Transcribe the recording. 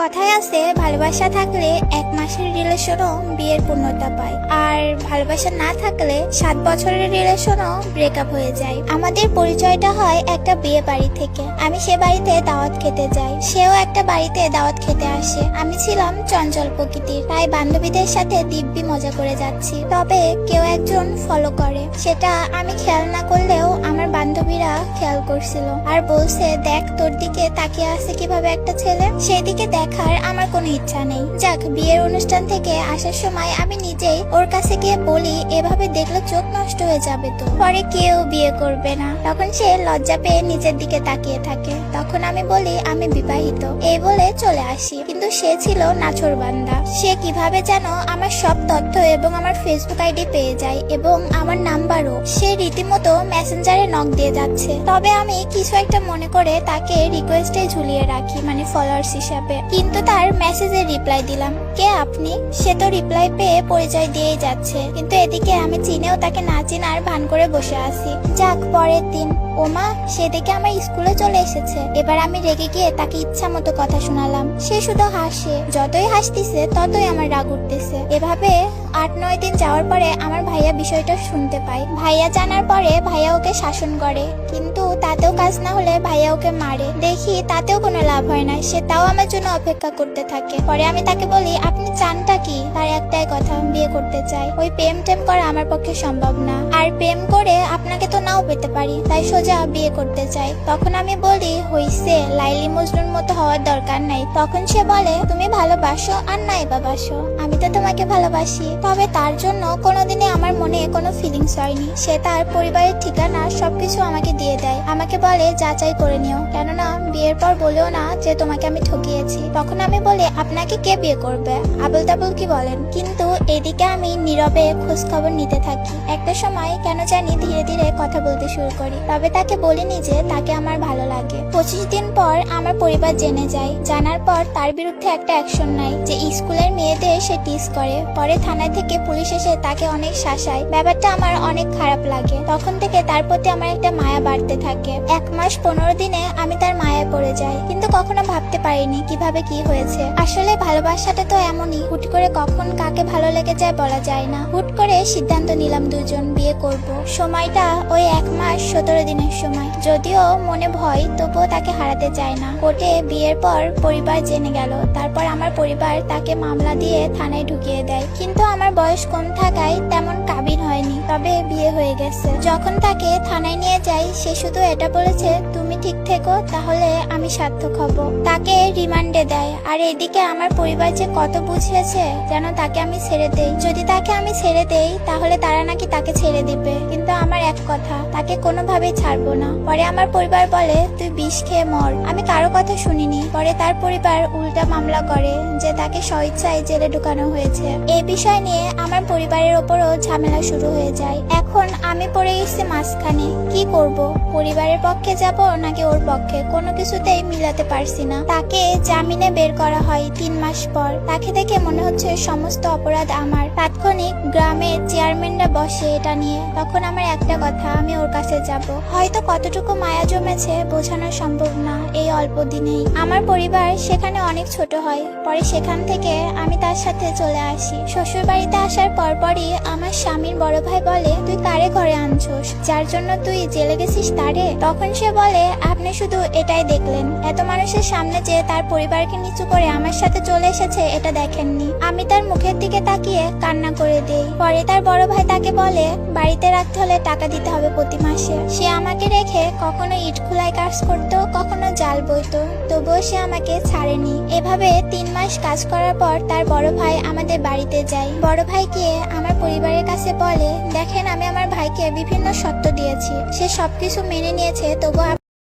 কথায় আছে ভালোবাসা থাকলে 1 মাসের রিলেশনও বিয়ের পূর্ণতা পায়, আর ভালোবাসা না থাকলে 7 বছরের রিলেশনও ব্রেকআপ হয়ে যায়। আমাদের পরিচয়টা হয় একটা বিয়ে বাড়ি থেকে। আমি সে বাড়িতে দাওয়াত খেতে যাই, সেও একটা বাড়িতে দাওয়াত খেতে আসে। আমি ছিলাম চঞ্চল প্রকৃতির, তাই বান্ধবীদের সাথে দিব্যি মজা করে যাচ্ছি। তবে কেউ একজন ফলো করে, সেটা আমি খেয়াল না করলেও আমার বান্ধবীরা খেয়াল করছিল আর বলছে, দেখ তোর দিকে তাকিয়ে আছে কিভাবে একটা ছেলে, সেদিকে দেখার আমার কোনো ইচ্ছা নেই। যাক, বিয়ের অনুষ্ঠান থেকে আসার সময় আমি নিজেই ওর কাছে গিয়ে বলি, এভাবে দেখলে চোখ নষ্ট হয়ে যাবে তো, পরে কেউ বিয়ে করবে না। তখন সে লজ্জা পেয়ে নিচের দিকে তাকিয়ে থাকে। তখন আমি বলি আমি বিবাহিত, এই বলে চলে আসি। কিন্তু সে ছিল নাছোড়বান্দা। সে কিভাবে যেন আমার সব তথ্য এবং আমার ফেসবুক আইডি পেয়ে যায় এবং আমার নাম্বারও। সে রীতিমতো মেসেঞ্জারে নক দিয়ে যাচ্ছে। তবে আমি কিছু একটা মনে করে তাকে রিকোয়েস্টে ঝুলিয়ে রাখি, মানে ফলোয়ার্স হিসাবে। কিন্তু তার মেসেজে রিপ্লাই দিলাম, কে আপনি? সে তো রিপ্লাই পেয়ে পরিচয় দিয়েই যাচ্ছে, কিন্তু এদিকে আমি চিনেও তাকে না চিনার ভান করে বসে আছি। যাক, পরের দিন ওমা, সে দেখে আমার স্কুলে চলে এসেছে। এবার আমি রেগে গিয়ে তাকে ইচ্ছা মতো কথা শোনালাম। সে শুধু হাসে, যতই হাসতেছে ততই আমার রাগ উঠতেছে। এভাবে 8-9 দিন যাওয়ার পরে আমার ভাইয়া বিষয়টা শুনতে পায়। ভাইয়া জানার পরে ভাইয়া ওকে শাসন করে, কিন্তু তাতেও কাজ না হলে ভাইয়া ওকে মারে। দেখি তাতেও কোনো লাভ হয় না, সে তাও আমার জন্য অপেক্ষা করতে থাকে। পরে আমি তাকে বলি, আপনি চানটা কি? তার একটাই কথা, বিয়ে করতে চাই। ওই প্রেম টেম করা আমার পক্ষে সম্ভব না, আর প্রেম করে আপনাকে তো নাও পেতে পারি, তাই সোজা বিয়ে করতে চাই। তখন আমি বলি, হইছে, লাইলি মজনুর মতো হওয়ার দরকার নাই। তখন সে বলে, তুমি ভালোবাসো আর নাই বা বাসো, আমি তো তোমাকে ভালোবাসি। তবে তার জন্য কোনোদিনই আমার মনে কোনো ফিলিংস হয়নি। সে তার পরিবারের ঠিকানা সবকিছু আমাকে দিয়ে দেয়, আমাকে বলে যাচাই করে নিও, কেননা বিয়ের পর বলেও না যে তোমাকে আমি ঠকিয়েছি। তখন আমি বলি, আপনাকে কে বিয়ে করবে? আবল তাবল কি বলেন? কিন্তু এদিকে আমি নীরবে খোঁজ খবর নিতে থাকি। একটা সময় কেন জানি ধীরে ধীরে কথা বলতে শুরু করি। তবে তাকে বলিনি যে তাকে আমার ভালো লাগে। 25 দিন পর আমার পরিবার জেনে যায়। জানার পর তার বিরুদ্ধে একটা অ্যাকশন নাই যে স্কুলের মেয়েদের সে টিস করে। পরে থানা থেকে পুলিশ এসে তাকে অনেক শাসায়। ব্যাপারটা আমার অনেক খারাপ লাগে। তখন থেকে তার প্রতি আমার একটা মায়া বাড়তে থাকে। 1 মাস 15 দিনে আমি তার মায়ায় পড়ে যাই, কিন্তু কখনো ভাবতে পারিনি কিভাবে কি হয়েছে। আসলে ভালোবাসাটা তো এমনই, হুট করে কখন কাকে ভালো লেগে যায় বলা যায় না। হুট করে সিদ্ধান্ত নিলাম দুজন বিয়ে করব। সময়টা ওই 1 মাস 17 দিনের সময়। যদিও মনে ভয়, তবুও তাকে হারাতে চায় না। কোর্টে বিয়ের পর পরিবার জেনে গেল। তারপর আমার পরিবার তাকে মামলা দিয়ে থানায় ঢুকিয়ে দেয়। কিন্তু আমার বয়স কম থাকায় তেমন কাবিন হয়নি, তবে বিয়ে হয়ে গেছে। যখন তাকে থানায় নিয়ে যাই, সে শুধু এটা বলেছে, তুমি ঠিক থেকো, তাহলে আমি সার্থক হব। তাকে রিমান্ডে দেয়। আর এদিকে আমার পরিবার যে কত বুঝিয়েছে যেন তাকে আমি ছেড়ে দেই। যদি তাকে আমি ছেড়ে দেই তাহলে তারা নাকি তাকে ছেড়ে দিবে, কিন্তু আমার এক কথা, তাকে কোনোভাবেই ছাড়বো না। পরে আমার পরিবার বলে, তুই বিষ খেয়ে মর। আমি কারো কথা শুনিনি। পরে তার পরিবার উল্টা মামলা করে যে তাকে স্বইচ্ছায় জেলে ঢুকানো হয়েছে। এই বিষয় নিয়ে আমার পরিবারের ওপরও ঝামেলা শুরু হয়ে যায়। এখন আমি পড়ে গেছি মাঝখানে, কি করব? পরিবারের পক্ষে যাব নাকি ওর পক্ষে? কোনো কিছুতেই মিলাতে পারছি না। তাকে জামিনে বের করা হয় 3 মাস পর। তাকে দেখে মনে হচ্ছে সমস্ত অপরাধ আমার। তাৎক্ষণিক গ্রামের চেয়ারম্যানরা বসে এটা নিয়ে। তখন আমার একটা কথা, আমি ওর কাছে যাব। হয়তো কতটুকু মায়া জমেছে বোঝানো সম্ভব না এই অল্প দিনেই। আমার পরিবার সেখানে অনেক ছোট হয়। পরে সেখান থেকে আমি তার সাথে চলে আসি। শ্বশুর বাড়িতে আসার পরপরই আমার স্বামীর বড় ভাই বলে, তুই কারে ঘরে আনছোস? যার জন্য তুই জেলে গেছিস তারে? তখন সে বলে, আপনি শুধু এটাই দেখলেন, এত মানুষের সামনে যে তার পরিবারকে নিচু করে আমার সাথে চলে এসেছে এটা দেখেননি। আমি তার মুখের দিকে তাকিয়ে কান্না করে দেই। পরে তার বড় ভাই তাকে বলে, বাড়িতে রাখতে হলে টাকা দিতে হবে প্রতি মাসে। সে আমাকে রেখে কখনো ইট খোলায় কাজ করতো, কখনো জাল বইতো, তবুও সে আমাকে ছাড়েনি। এভাবে 3 মাস কাজ করার পর তার বড় ভাই আমাদের বাড়িতে যায়। বড় ভাই গিয়ে আমার পরিবারের কাছে বলে, দেখেন আমি আমার ভাইকে বিভিন্ন শর্ত দিয়েছি, সে সবকিছু মেনে নিয়েছে, তবুও